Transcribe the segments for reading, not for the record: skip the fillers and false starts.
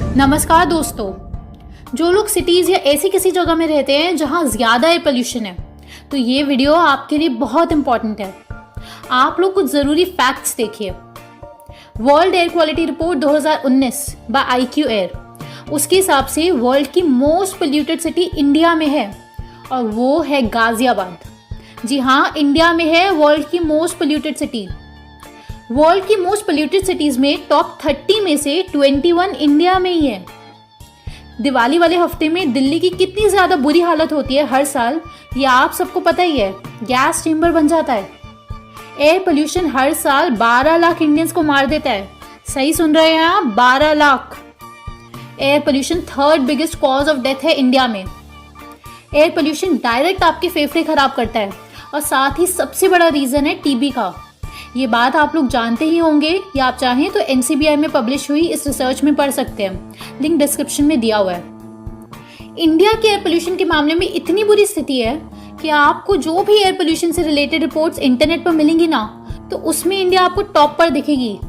नमस्कार दोस्तों। जो लोग सिटीज़ या ऐसी किसी जगह में रहते हैं जहां ज़्यादा एयर पोल्यूशन है, तो ये वीडियो आपके लिए बहुत इंपॉर्टेंट है। आप लोग कुछ ज़रूरी फैक्ट्स देखिए। World air quality report 2019 by IQ air, उसके हिसाब से वर्ल्ड की मोस्ट पोल्यूटेड सिटी इंडिया में है और वो है गाज़ियाबाद। जी हाँ, इंडिया में है वर्ल्ड की मोस्ट पोल्यूटेड सिटी। वर्ल्ड की मोस्ट पोल्यूटेड सिटीज़ में टॉप 30 में से 21 इंडिया में ही है। दिवाली वाले हफ्ते में दिल्ली की कितनी ज़्यादा बुरी हालत होती है हर साल, ये आप सबको पता ही है। गैस चेंबर बन जाता है। एयर पोल्यूशन हर साल 12 लाख इंडियंस को मार देता है। सही सुन रहे हैं आप, 12 lakh. Air pollution third biggest cause of death है इंडिया में। एयर पोल्यूशन डायरेक्ट आपके फेफड़े खराब करता है और साथ ही सबसे बड़ा रीज़न है टीबी का। ये बात आप लोग जानते ही होंगे, या आप चाहें तो NCBI में पब्लिश हुई इस रिसर्च में पढ़ सकते हैं। लिंक डिस्क्रिप्शन में दिया हुआ है। इंडिया के एयर पोल्यूशन के मामले में इतनी बुरी स्थिति है कि आपको जो भी एयर पोल्यूशन से रिलेटेड रिपोर्ट्स इंटरनेट पर मिलेंगी ना, तो उसमें इंडिया आपको टॉप पर दिखेगी।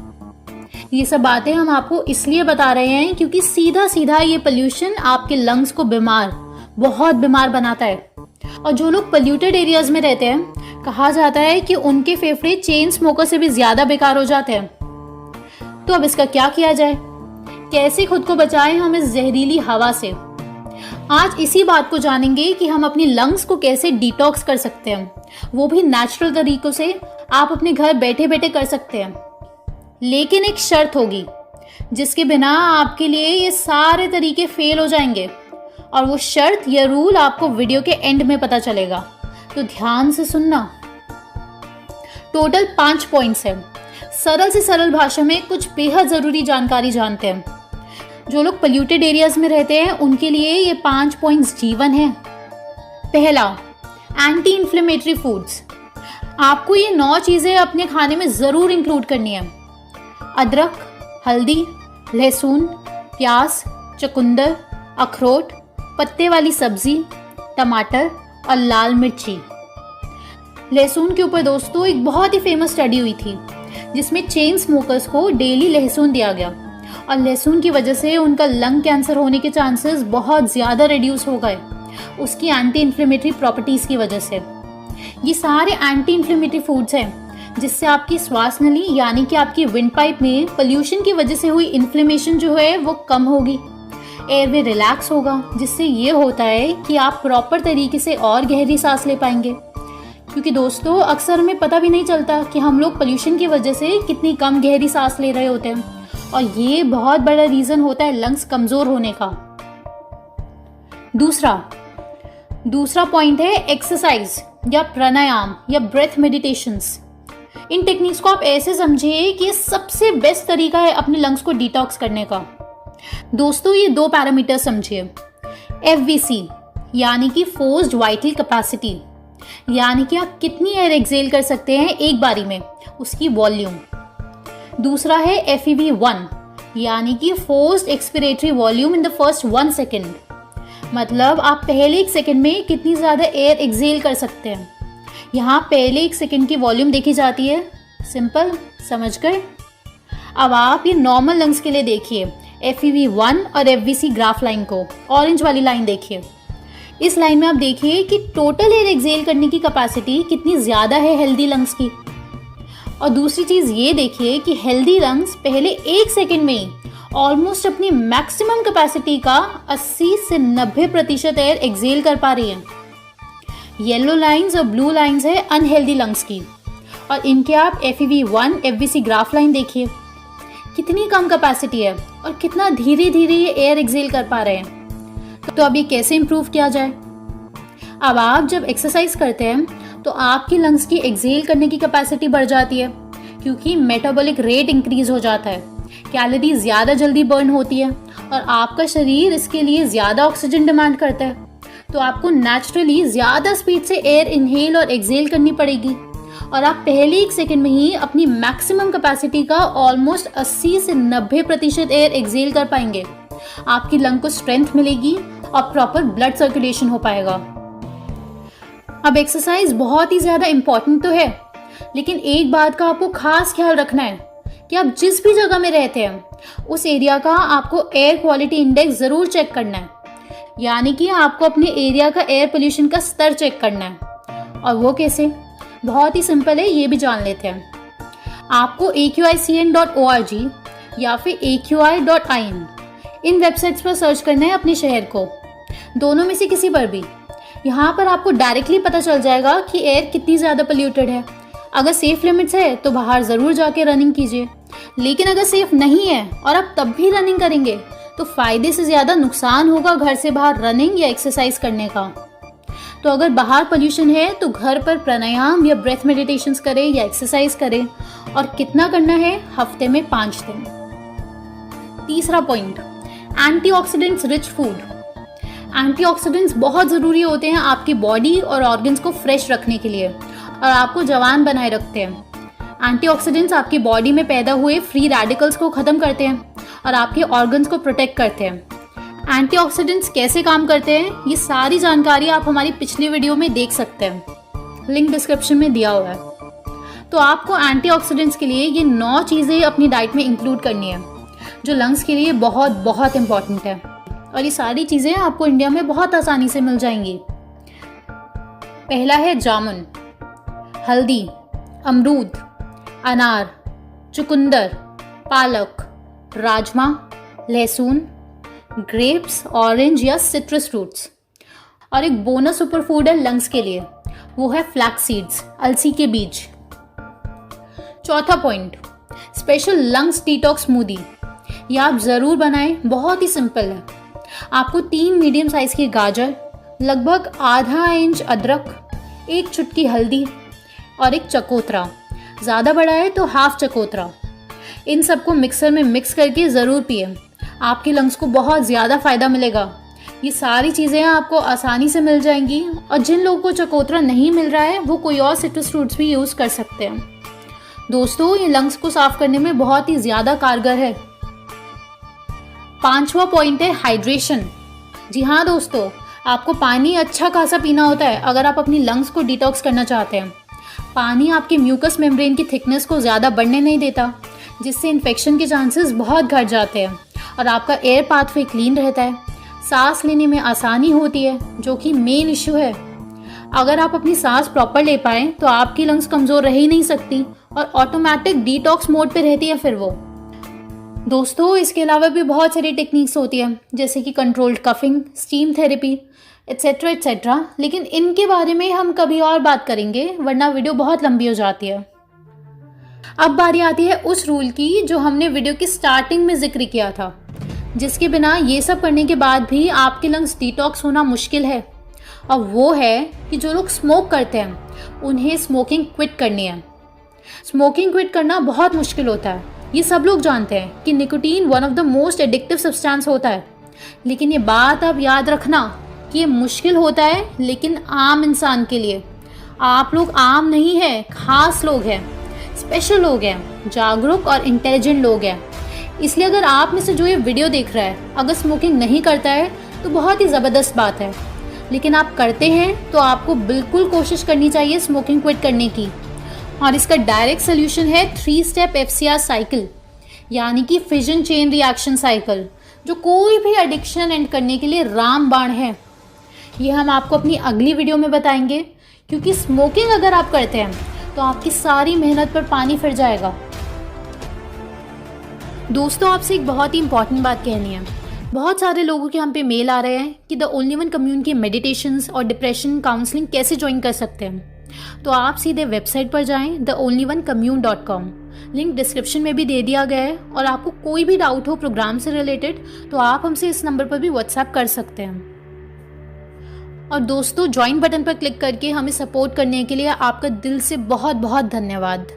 ये सब बातें हम आपको इसलिए बता रहे हैं क्योंकि सीधा सीधा ये पोल्यूशन आपके लंग्स को बहुत बीमार बनाता है। और जो लोग पोल्यूटेड एरियाज में रहते हैं, कहा जाता है कि उनके फेफड़े चेन स्मोकर से भी ज्यादा बेकार हो जाते हैं। तो अब इसका क्या किया जाए? कैसे खुद को बचाएं हम इस जहरीली हवा से? आज इसी बात को जानेंगे कि हम अपनी लंग्स को कैसे डिटॉक्स कर सकते हैं, वो भी नेचुरल तरीकों से। आप अपने घर बैठे बैठे कर सकते हैं, लेकिन एक शर्त होगी जिसके बिना आपके लिए ये सारे तरीके फेल हो जाएंगे। और वो शर्त या रूल आपको वीडियो के एंड में पता चलेगा, तो ध्यान से सुनना। टोटल 5 पॉइंट्स हैं। सरल से सरल भाषा में कुछ बेहद ज़रूरी जानकारी जानते हैं। जो लोग पोल्यूटेड एरियाज में रहते हैं उनके लिए ये 5 पॉइंट्स जीवन है। पहला, एंटी इन्फ्लेमेटरी फूड्स। आपको ये 9 चीज़ें अपने खाने में ज़रूर इंक्लूड करनी है। अदरक, हल्दी, लहसुन, प्याज, चुकंदर, अखरोट, पत्ते वाली सब्जी, टमाटर और लाल मिर्ची। लहसुन के ऊपर दोस्तों एक बहुत ही फेमस स्टडी हुई थी जिसमें चेन स्मोकर्स को डेली लहसुन दिया गया और लहसुन की वजह से उनका लंग कैंसर होने के चांसेस बहुत ज़्यादा रिड्यूस हो गए, उसकी एंटी इन्फ्लेमेटरी प्रॉपर्टीज़ की वजह से। ये सारे एंटी इन्फ्लेमेटरी फूड्स हैं जिससे आपकी श्वास नली यानी कि आपकी विंड पाइप में पोल्यूशन की वजह से हुई इन्फ्लेमेशन जो है वो कम होगी। एयरवे रिलैक्स होगा, जिससे ये होता है कि आप प्रॉपर तरीके से और गहरी सांस ले पाएंगे। क्योंकि दोस्तों अक्सर हमें पता भी नहीं चलता कि हम लोग पोल्यूशन की वजह से कितनी कम गहरी सांस ले रहे होते हैं, और ये बहुत बड़ा रीज़न होता है लंग्स कमज़ोर होने का। दूसरा पॉइंट है एक्सरसाइज या प्राणायाम या ब्रेथ मेडिटेशंस। इन टेक्निक्स को आप ऐसे समझिए कि ये सबसे बेस्ट तरीका है अपने लंग्स को डिटॉक्स करने का। दोस्तों ये 2 पैरामीटर समझिए। FVC यानी कि फोर्स्ड वाइटल कैपेसिटी, यानी कि आप कितनी एयर एक्सेल कर सकते हैं एक बारी में, उसकी वॉल्यूम। दूसरा है FEV1 यानी कि forced expiratory volume in the first 1 second, मतलब आप पहले 1 सेकेंड में कितनी ज़्यादा एयर एक्सेल कर सकते हैं। यहाँ पहले 1 सेकेंड की वॉल्यूम देखी जाती है। सिंपल, समझ गए? अब आप ये नॉर्मल लंग्स के लिए देखिए FEV1 और FVC ग्राफ लाइन को। ऑरेंज वाली लाइन देखिए। इस लाइन में आप देखिए कि टोटल एयर एक्सेल करने की कैपेसिटी कितनी ज़्यादा है हेल्दी लंग्स की। और दूसरी चीज़ ये देखिए कि हेल्दी लंग्स पहले 1 सेकेंड में ही ऑलमोस्ट अपनी मैक्सिमम कैपेसिटी का 80 से 90% एयर एक्सेल कर पा रही हैं। येलो लाइंस और ब्लू लाइंस है अनहेल्दी लंग्स की, और इनके आप FEV1 FVC ग्राफ लाइन देखिए, कितनी कम कैपेसिटी है और कितना धीरे धीरे ये एयर एक्सेल कर पा रहे हैं। तो अब ये कैसे इम्प्रूव किया जाए? अब आप जब एक्सरसाइज करते हैं तो आपकी लंग्स की एक्सेल करने की कैपेसिटी बढ़ जाती है, क्योंकि मेटाबॉलिक रेट इंक्रीज हो जाता है, कैलोरी ज़्यादा जल्दी बर्न होती है और आपका शरीर इसके लिए ज़्यादा ऑक्सीजन डिमांड करता है। तो आपको नेचुरली ज़्यादा स्पीड से एयर इनहेल और एक्सेल करनी पड़ेगी, और आप पहले 1 सेकेंड में ही अपनी मैक्सिमम कैपेसिटी का ऑलमोस्ट 80 से 90% एयर एक्सेल कर पाएंगे। आपकी लंग को स्ट्रेंथ मिलेगी और प्रॉपर ब्लड सर्कुलेशन हो पाएगा। अब एक्सरसाइज बहुत ही ज़्यादा इम्पॉर्टेंट तो है, लेकिन एक बात का आपको खास ख्याल रखना है कि आप जिस भी जगह में रहते हैं उस एरिया का आपको एयर क्वालिटी इंडेक्स ज़रूर चेक करना है। यानी कि आपको अपने एरिया का एयर पोल्यूशन का स्तर चेक करना है। और वो कैसे? बहुत ही सिंपल है, ये भी जान लेते हैं। आपको aqicn.org या फिर aqi.in इन वेबसाइट्स पर सर्च करना है अपने शहर को, दोनों में से किसी पर भी। यहाँ पर आपको डायरेक्टली पता चल जाएगा कि एयर कितनी ज़्यादा पोल्यूटेड है। अगर सेफ लिमिट्स है तो बाहर ज़रूर जाके रनिंग कीजिए, लेकिन अगर सेफ नहीं है और आप तब भी रनिंग करेंगे तो फ़ायदे से ज़्यादा नुकसान होगा घर से बाहर रनिंग या एक्सरसाइज करने का। तो अगर बाहर पोल्यूशन है तो घर पर प्राणायाम या ब्रेथ मेडिटेशंस करें या एक्सरसाइज करें। और कितना करना है? हफ्ते में 5 दिन। तीसरा point, antioxidants rich food. Antioxidants बहुत ज़रूरी होते हैं आपकी बॉडी और ऑर्गन्स को फ्रेश रखने के लिए और आपको जवान बनाए रखते हैं। एंटीऑक्सीडेंट्स आपकी बॉडी में पैदा हुए फ्री रेडिकल्स को ख़त्म करते हैं और आपके ऑर्गन्स को प्रोटेक्ट करते हैं। एंटीऑक्सीडेंट्स कैसे काम करते हैं, ये सारी जानकारी आप हमारी पिछली वीडियो में देख सकते हैं, लिंक डिस्क्रिप्शन में दिया हुआ है। तो आपको एंटीऑक्सीडेंट्स के लिए ये 9 चीज़ें अपनी डाइट में इंक्लूड करनी है, जो लंग्स के लिए बहुत बहुत इम्पॉर्टेंट है। और ये सारी चीज़ें आपको इंडिया में बहुत आसानी से मिल जाएंगी। पहला है जामुन, हल्दी, अमरूद, अनार, चुकंदर, पालक, राजमा, लहसुन, ग्रेप्स, ऑरेंज या सिट्रस फ्रूट्स। और एक बोनस सुपर फूड है लंग्स के लिए, वो है फ्लैक्स सीड्स, अलसी के बीज। चौथा point, special lungs detox smoothie. ये आप ज़रूर बनाएं, बहुत ही सिंपल है। आपको 3 मीडियम साइज़ की गाजर, लगभग आधा इंच अदरक, 1 चुटकी हल्दी और 1 चकोतरा, ज़्यादा बड़ा है तो हाफ चकोतरा, इन सबको मिक्सर में मिक्स करके ज़रूर पिए। आपके लंग्स को बहुत ज़्यादा फ़ायदा मिलेगा। ये सारी चीज़ें आपको आसानी से मिल जाएंगी। और जिन लोगों को चकोतरा नहीं मिल रहा है वो कोई और सिट्रस फ्रूट्स भी यूज़ कर सकते हैं। दोस्तों, ये लंग्स को साफ करने में बहुत ही ज़्यादा कारगर है। 5वां पॉइंट है हाइड्रेशन। जी हाँ दोस्तों, आपको पानी अच्छा खासा पीना होता है अगर आप अपनी लंग्स को डिटॉक्स करना चाहते हैं। पानी आपके म्यूकस मेम्ब्रेन की थिकनेस को ज़्यादा बढ़ने नहीं देता, जिससे इन्फेक्शन के चांसेस बहुत घट जाते हैं और आपका एयर पाथवे क्लीन रहता है। सांस लेने में आसानी होती है, जो कि मेन इश्यू है। अगर आप अपनी सांस प्रॉपर ले पाएँ तो आपकी लंग्स कमज़ोर रह ही नहीं सकती और ऑटोमेटिक डिटॉक्स मोड पे रहती है फिर वो। दोस्तों, इसके अलावा भी बहुत सारी टेक्निक्स होती हैं, जैसे कि controlled coughing, steam therapy, etcetera etcetera, लेकिन इनके बारे में हम कभी और बात करेंगे, वरना वीडियो बहुत लंबी हो जाती है। अब बारी आती है उस रूल की जो हमने वीडियो की स्टार्टिंग में जिक्र किया था, जिसके बिना ये सब करने के बाद भी आपके लंग्स डिटॉक्स होना मुश्किल है। और वो है कि जो लोग स्मोक करते हैं उन्हें स्मोकिंग क्विट करनी है। स्मोकिंग क्विट करना बहुत मुश्किल होता है, ये सब लोग जानते हैं कि nicotine one of the most addictive substance होता है। लेकिन ये बात आप याद रखना कि ये मुश्किल होता है, लेकिन आम इंसान के लिए। आप लोग आम नहीं है, खास लोग हैं, स्पेशल लोग हैं, जागरूक और इंटेलिजेंट लोग हैं। इसलिए अगर आप में से जो ये वीडियो देख रहा है अगर स्मोकिंग नहीं करता है तो बहुत ही ज़बरदस्त बात है, लेकिन आप करते हैं तो आपको बिल्कुल कोशिश करनी चाहिए स्मोकिंग क्विट करने की। और इसका डायरेक्ट सोल्यूशन है 3 स्टेप FCR साइकिल, यानी कि फिजन चेन रिएक्शन साइकिल, जो कोई भी एडिक्शन एंड करने के लिए रामबाण है। ये हम आपको अपनी अगली वीडियो में बताएंगे, क्योंकि स्मोकिंग अगर आप करते हैं तो आपकी सारी मेहनत पर पानी फिर जाएगा। दोस्तों, आपसे एक बहुत ही इंपॉर्टेंट बात कहनी है। बहुत सारे लोगों के हम पे मेल आ रहे हैं कि the only one community meditations और डिप्रेशन काउंसलिंग कैसे ज्वाइन कर सकते हैं। तो आप सीधे वेबसाइट पर जाएं theonlyonecommune.com, लिंक डिस्क्रिप्शन में भी दे दिया गया है। और आपको कोई भी डाउट हो प्रोग्राम से रिलेटेड तो आप हमसे इस नंबर पर भी व्हाट्सएप कर सकते हैं। और दोस्तों, ज्वाइन बटन पर क्लिक करके हमें सपोर्ट करने के लिए आपका दिल से बहुत बहुत धन्यवाद।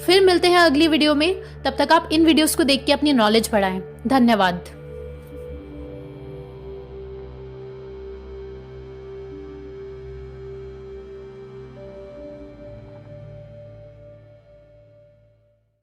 फिर मिलते हैं अगली वीडियो में, तब तक आप इन वीडियोस को देख के अपनी नॉलेज बढ़ाएं। धन्यवाद।